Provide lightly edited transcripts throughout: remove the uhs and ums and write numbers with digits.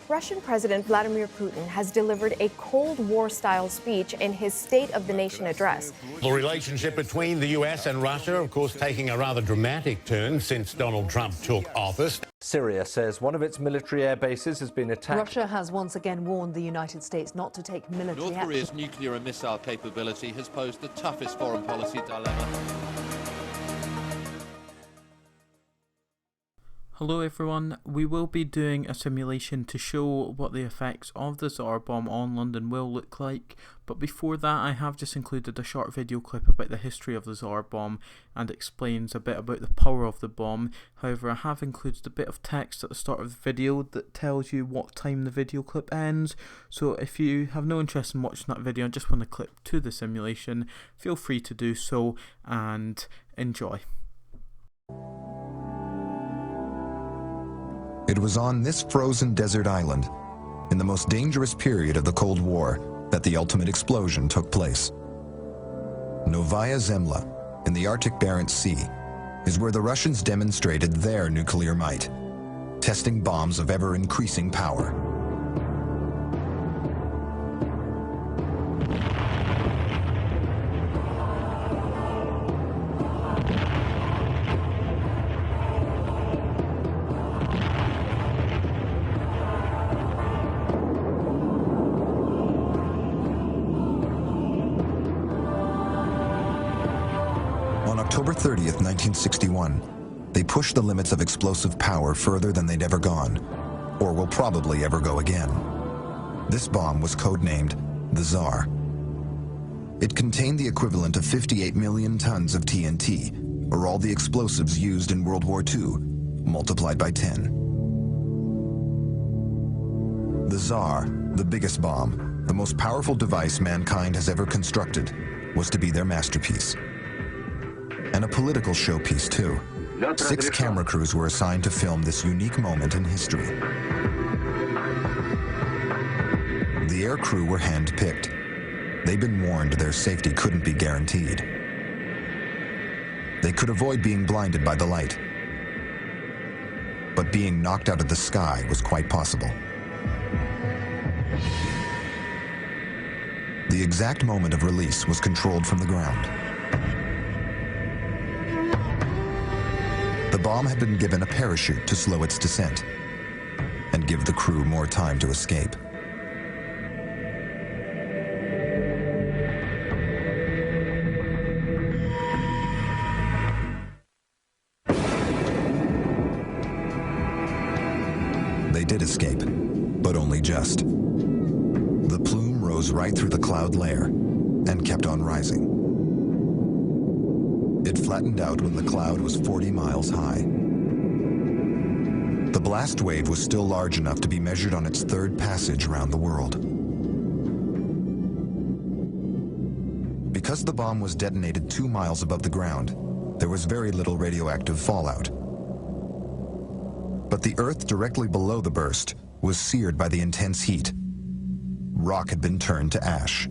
Russian President Vladimir Putin has delivered a Cold War-style speech in his State of the Nation address. The relationship between the US and Russia, of course, taking a rather dramatic turn since Donald Trump took office. Syria says one of its military air bases has been attacked. Russia has once again warned the United States not to take military North Korea's nuclear and missile capability has posed the toughest foreign policy dilemma. Hello everyone, we will be doing a simulation to show what the effects of the Tsar Bomb on London will look like, but before that I have just included a short video clip about the history of the Tsar Bomb and explains a bit about the power of the bomb. However, I have included a bit of text at the start of the video that tells you what time the video clip ends, so if you have no interest in watching that video and just want to click to the simulation, feel free to do so and enjoy. It was on this frozen desert island, in the most dangerous period of the Cold War, that the ultimate explosion took place. Novaya Zemlya, in the Arctic Barents Sea, is where the Russians demonstrated their nuclear might, testing bombs of ever-increasing power. On October 30th, 1961, they pushed the limits of explosive power further than they'd ever gone, or will probably ever go again. This bomb was codenamed the Tsar. It contained the equivalent of 58 million tons of TNT, or all the explosives used in World War II, multiplied by 10. The Tsar, the biggest bomb, the most powerful device mankind has ever constructed, was to be their masterpiece. And a political showpiece, too. 6 camera crews were assigned to film this unique moment in history. The air crew were hand-picked. They'd been warned their safety couldn't be guaranteed. They could avoid being blinded by the light. But being knocked out of the sky was quite possible. The exact moment of release was controlled from the ground. The bomb had been given a parachute to slow its descent and give the crew more time to escape. They did escape, but only just. The plume rose right through the cloud layer and kept on rising. It flattened out when the cloud was 40 miles high. The blast wave was still large enough to be measured on its third passage around the world. Because the bomb was detonated 2 miles above the ground, there was very little radioactive fallout. But the earth directly below the burst was seared by the intense heat. Rock had been turned to ash.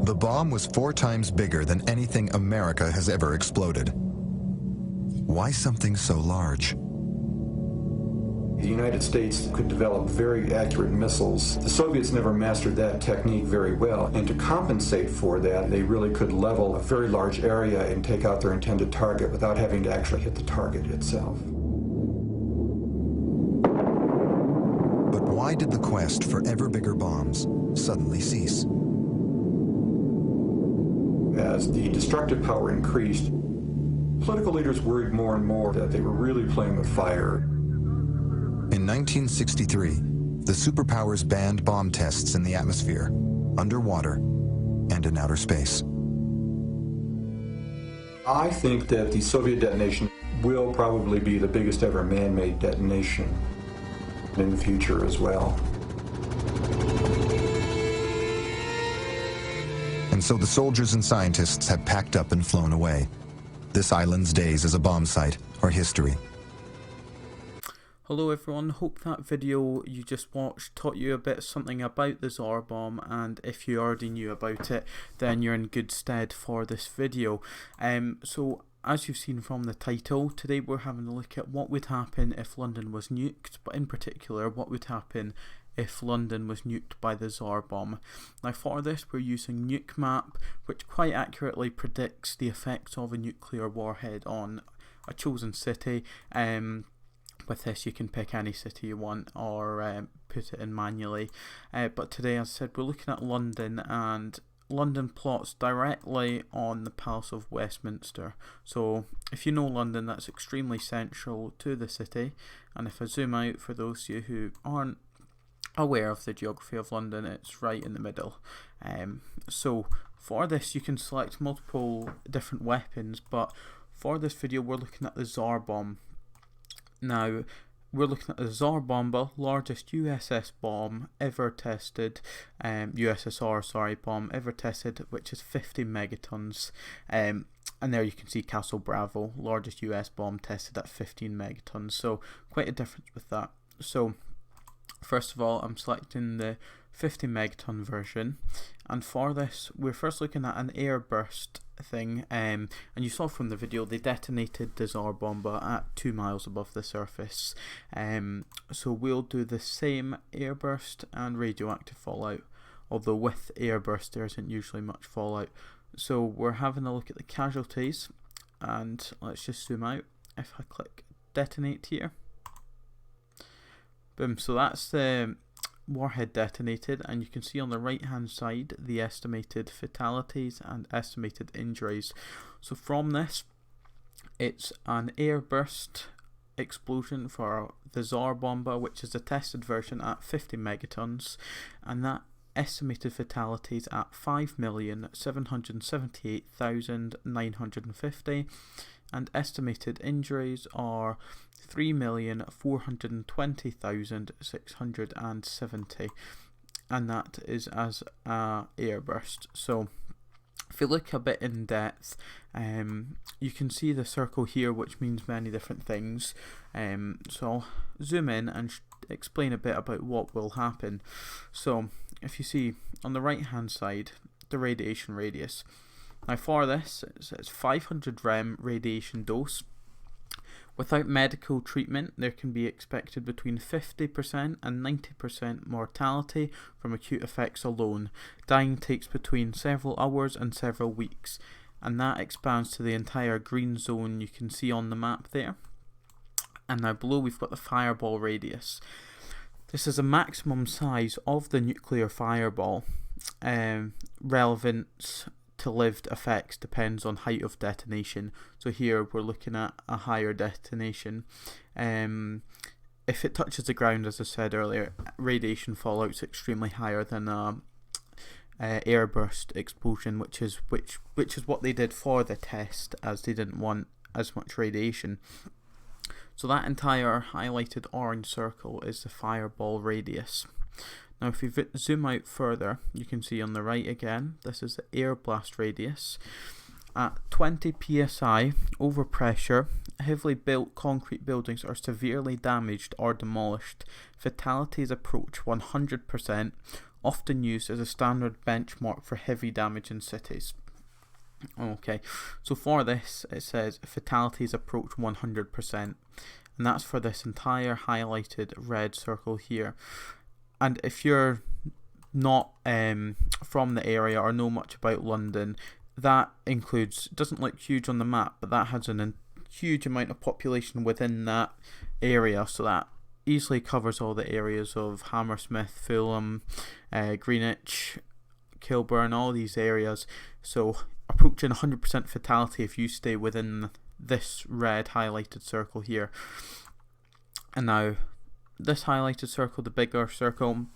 The bomb was 4 times bigger than anything America has ever exploded. Why something so large? The United States could develop very accurate missiles. The Soviets never mastered that technique very well, and to compensate for that, they really could level a very large area and take out their intended target without having to actually hit the target itself. But why did the quest for ever bigger bombs suddenly cease? As the destructive power increased, political leaders worried more and more that they were really playing with fire. In 1963, the superpowers banned bomb tests in the atmosphere, underwater, and in outer space. I think that the Soviet detonation will probably be the biggest ever man-made detonation in the future as well. And so the soldiers and scientists have packed up and flown away. This island's days as a bomb site are history. Hello everyone, hope that video you just watched taught you a bit something about the Tsar Bomb, and if you already knew about it then you're in good stead for this video. So as you've seen from the title, today we're having a look at what would happen if London was nuked, but in particular what would happen if London was nuked by the Tsar Bomb. Now for this we're using Nuke Map, which quite accurately predicts the effects of a nuclear warhead on a chosen city. With this you can pick any city you want or put it in manually. But today, as I said, we're looking at London, and London plots directly on the Palace of Westminster. So if you know London, that's extremely central to the city. And if I zoom out, for those of you who aren't aware of the geography of London, it's right in the middle. So for this you can select multiple different weapons, but for this video we're looking at the Tsar Bomb. Now we're looking at the Tsar Bomba, largest USS bomb ever tested, USSR bomb ever tested, which is 50 megatons. And there you can see Castle Bravo, largest US bomb tested at 15 megatons. So quite a difference with that. So first of all, I'm selecting the 50 megaton version, and for this we're first looking at an airburst thing, and you saw from the video they detonated the Tsar Bomba at 2 miles above the surface. So we'll do the same airburst and radioactive fallout, although with airburst there isn't usually much fallout. So we're having a look at the casualties, and let's just zoom out. If I click detonate here, boom, so that's the warhead detonated, and you can see on the right hand side the estimated fatalities and estimated injuries. So from this, it's an airburst explosion for the Tsar Bomba, which is the tested version at 50 megatons, and that estimated fatalities at 5,778,950, and estimated injuries are 3,420,670, and that is as a airburst. So if you look a bit in depth, you can see the circle here, which means many different things. So I'll zoom in and explain a bit about what will happen. So if you see on the right hand side, the radiation radius. Now for this, it's 500 rem radiation dose. Without medical treatment, there can be expected between 50% and 90% mortality from acute effects alone. Dying takes between several hours and several weeks, and that expands to the entire green zone you can see on the map there. And now below we've got the fireball radius. This is a maximum size of the nuclear fireball. Relevance to lived effects depends on height of detonation. So here we're looking at a higher detonation. If it touches the ground, as I said earlier, radiation fallout is extremely higher than a airburst explosion, which is what they did for the test, as they didn't want as much radiation. So that entire highlighted orange circle is the fireball radius. Now if you zoom out further, you can see on the right again, this is the air blast radius. At 20 psi over pressure, heavily built concrete buildings are severely damaged or demolished. Fatalities approach 100%, often used as a standard benchmark for heavy damage in cities. Okay, so for this it says fatalities approach 100%, and that's for this entire highlighted red circle here. And if you're not from the area or know much about London, that includes, doesn't look huge on the map, but that has a huge amount of population within that area, so that easily covers all the areas of Hammersmith, Fulham, Greenwich, Kilburn, all these areas. So approaching 100% fatality if you stay within this red highlighted circle here. And now this highlighted circle, the bigger circle,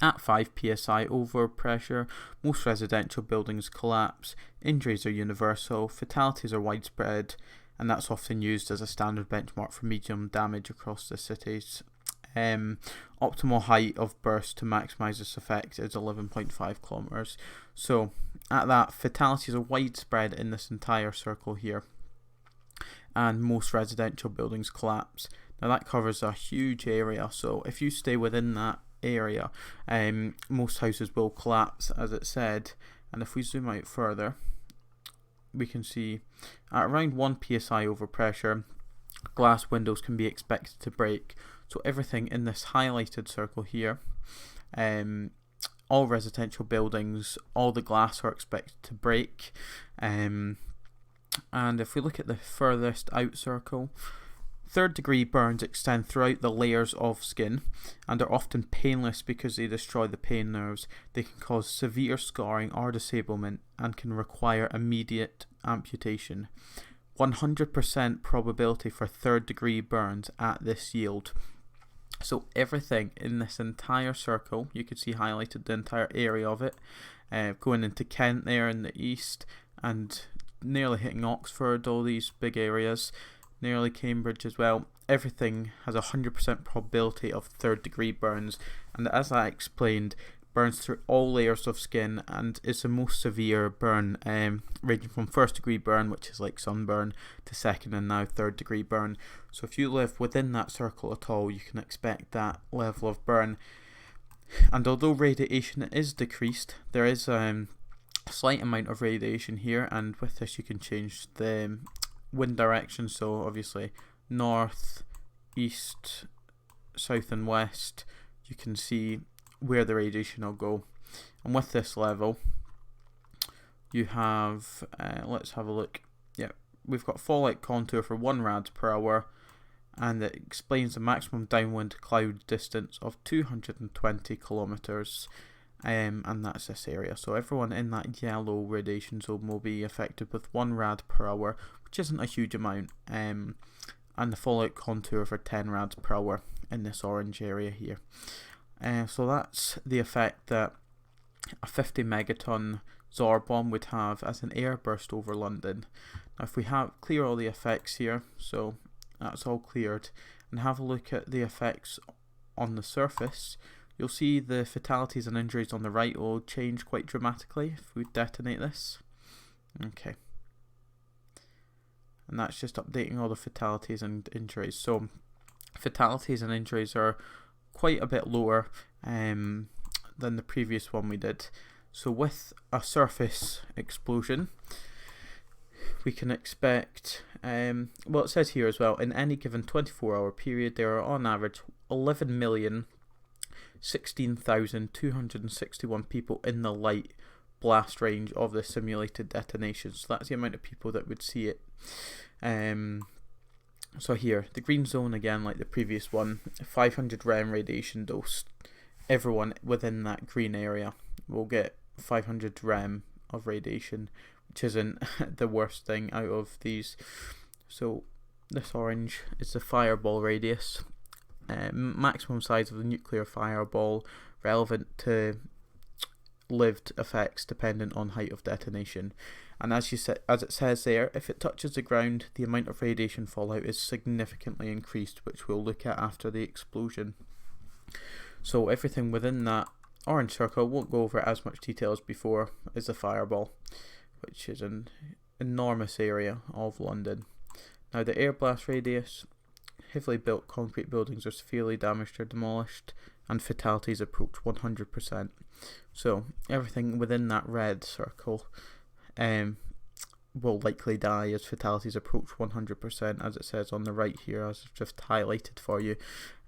at 5 psi over pressure, most residential buildings collapse, injuries are universal, fatalities are widespread, and that's often used as a standard benchmark for medium damage across the cities. Optimal height of burst to maximise this effect is 11.5 kilometers. So at that, fatalities are widespread in this entire circle here, and most residential buildings collapse. Now that covers a huge area, so if you stay within that area, most houses will collapse, as it said. And if we zoom out further, we can see at around 1 psi overpressure, glass windows can be expected to break. So everything in this highlighted circle here, all residential buildings, all the glass are expected to break. And if we look at the furthest out circle, 3rd degree burns extend throughout the layers of skin and are often painless because they destroy the pain nerves. They can cause severe scarring or disablement and can require immediate amputation. 100% probability for 3rd degree burns at this yield. So everything in this entire circle, you can see highlighted the entire area of it, going into Kent there in the east and nearly hitting Oxford, all these big areas, nearly Cambridge as well. Everything has a 100% probability of 3rd degree burns, and as I explained, burns through all layers of skin and is the most severe burn, ranging from 1st degree burn, which is like sunburn, to 2nd and now 3rd degree burn. So if you live within that circle at all, you can expect that level of burn. And although radiation is decreased, there is a slight amount of radiation here, and with this you can change the wind direction. So obviously north, east, south and west, you can see where the radiation will go. And with this level you have, let's have a look. Yeah, we've got fallout contour for 1 rad per hour, and it explains the maximum downwind cloud distance of 220 kilometers. And that's this area. So everyone in that yellow radiation zone will be affected with 1 rad per hour, which isn't a huge amount, and the fallout contour for 10 rads per hour in this orange area here. So that's the effect that a 50 megaton Tsar bomb would have as an air burst over London. Now if we clear all the effects here, so that's all cleared, and have a look at the effects on the surface, you'll see the fatalities and injuries on the right will change quite dramatically if we detonate this. Okay. And that's just updating all the fatalities and injuries. So fatalities and injuries are quite a bit lower than the previous one we did. So with a surface explosion, we can expect, well, it says here as well, in any given 24-hour period there are on average 11,016,261 people in the light blast range of the simulated detonation. So that's the amount of people that would see it. So here, the green zone again, like the previous one, 500 rem radiation dose. Everyone within that green area will get 500 rem of radiation, which isn't the worst thing out of these. So this orange is the fireball radius, maximum size of the nuclear fireball, relevant to lived effects dependent on height of detonation. And as it says there, if it touches the ground, the amount of radiation fallout is significantly increased, which we'll look at after the explosion. So everything within that orange circle, won't go over as much detail as before, is the fireball, which is an enormous area of London. Now the air blast radius, heavily built concrete buildings are severely damaged or demolished, and fatalities approach 100%. So everything within that red circle will likely die as fatalities approach 100%, as it says on the right here, as I've just highlighted for you.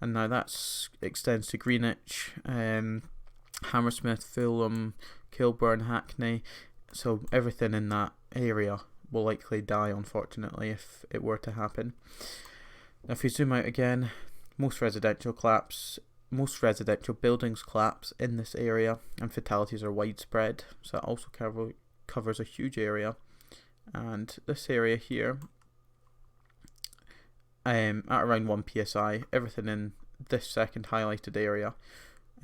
And now that extends to Greenwich, Hammersmith, Fulham, Kilburn, Hackney. So everything in that area will likely die, unfortunately, if it were to happen. Now if we zoom out again, most residential buildings collapse in this area, and fatalities are widespread. So that also covers a huge area. And this area here, at around 1 psi, everything in this second highlighted area,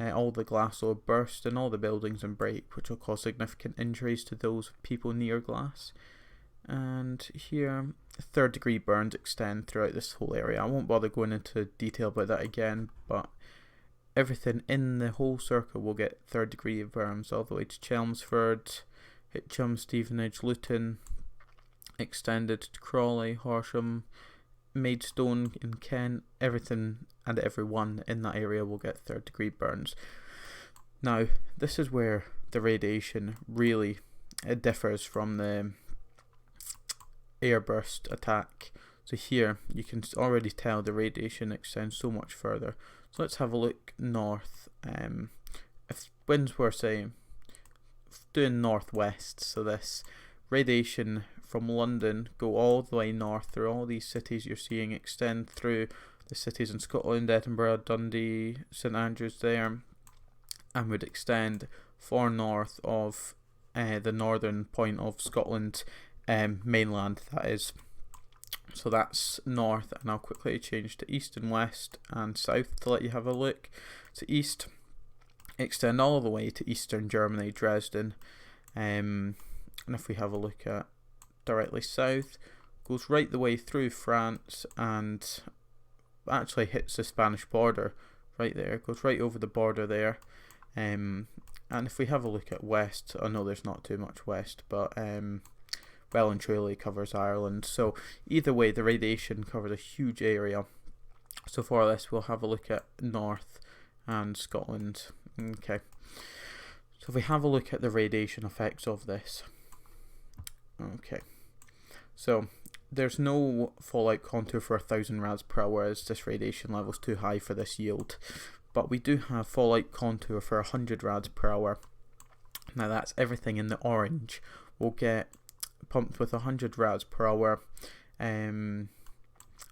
all the glass will burst in all the buildings and break, which will cause significant injuries to those people near glass. And here, 3rd degree burns extend throughout this whole area. I won't bother going into detail about that again, but everything in the whole circle will get 3rd degree burns all the way to Chelmsford, Hitcham, Stevenage, Luton, extended to Crawley, Horsham, Maidstone in Kent. Everything and everyone in that area will get 3rd degree burns. Now this is where the radiation really differs from the airburst attack. So here you can already tell the radiation extends so much further. So let's have a look north. If winds were, say, doing northwest, so this radiation from London go all the way north through all these cities you're seeing, extend through the cities in Scotland, Edinburgh, Dundee, St Andrews there, and would extend far north of the northern point of Scotland, mainland that is. So that's north, and I'll quickly change to east and west and south to let you have a look. So east, extend all the way to eastern Germany, Dresden, and if we have a look at directly south, goes right the way through France and actually hits the Spanish border right there, goes right over the border there. And if we have a look at west, I know there's not too much west, but well and truly covers Ireland. So either way, the radiation covers a huge area. So for this, we'll have a look at north and Scotland. Okay, so if we have a look at the radiation effects of this, okay, so there's no fallout contour for 1000 rads per hour as this radiation level is too high for this yield, but we do have fallout contour for 100 rads per hour. Now that's everything in the orange will get pumped with 100 rads per hour,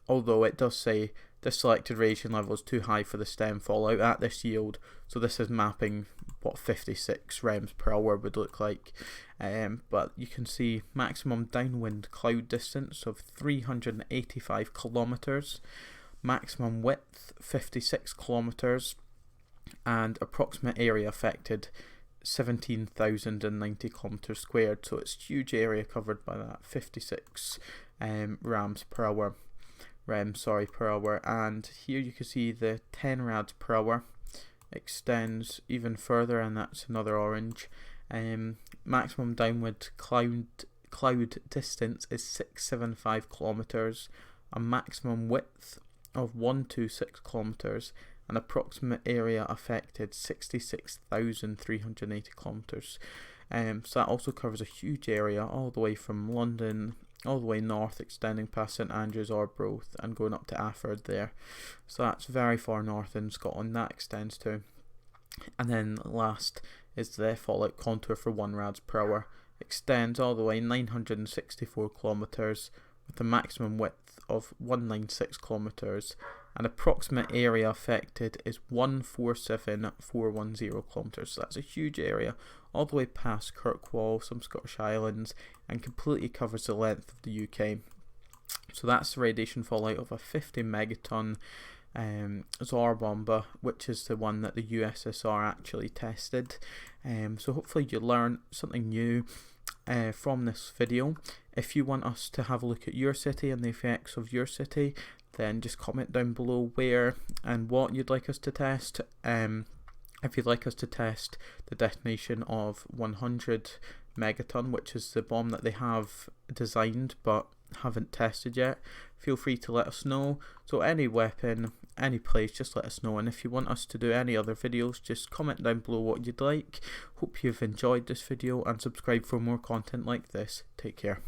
although it does say the selected radiation level is too high for the stem fallout at this yield. So this is mapping what 56 rems per hour would look like, but you can see maximum downwind cloud distance of 385 kilometers, maximum width 56 kilometers, and approximate area affected 17,090 kilometers squared. So it's huge area covered by that 56 rems per hour, and here you can see the 10 rads per hour extends even further, and that's another orange. Maximum downward cloud distance is 675 kilometers, a maximum width of 126 kilometers, and approximate area affected 66,380 kilometers. So that also covers a huge area all the way from London all the way north, extending past St Andrews, Arbroath, and going up to Afford there. So that's very far north in Scotland that extends to. And then last is the fallout contour for 1 rads per hour. Extends all the way 964 kilometers with a maximum width of 196 kilometers, and approximate area affected is 147,410 kilometers. So that's a huge area all the way past Kirkwall, some Scottish islands, and completely covers the length of the UK. So that's the radiation fallout of a 50 megaton Tsar Bomba, which is the one that the USSR actually tested. So hopefully you learn something new from this video. If you want us to have a look at your city and the effects of your city, then just comment down below where and what you'd like us to test. If you'd like us to test the detonation of 100 megaton, which is the bomb that they have designed but haven't tested yet, feel free to let us know. So any weapon, any place, just let us know. And if you want us to do any other videos, just comment down below what you'd like. Hope you've enjoyed this video and subscribe for more content like this. Take care.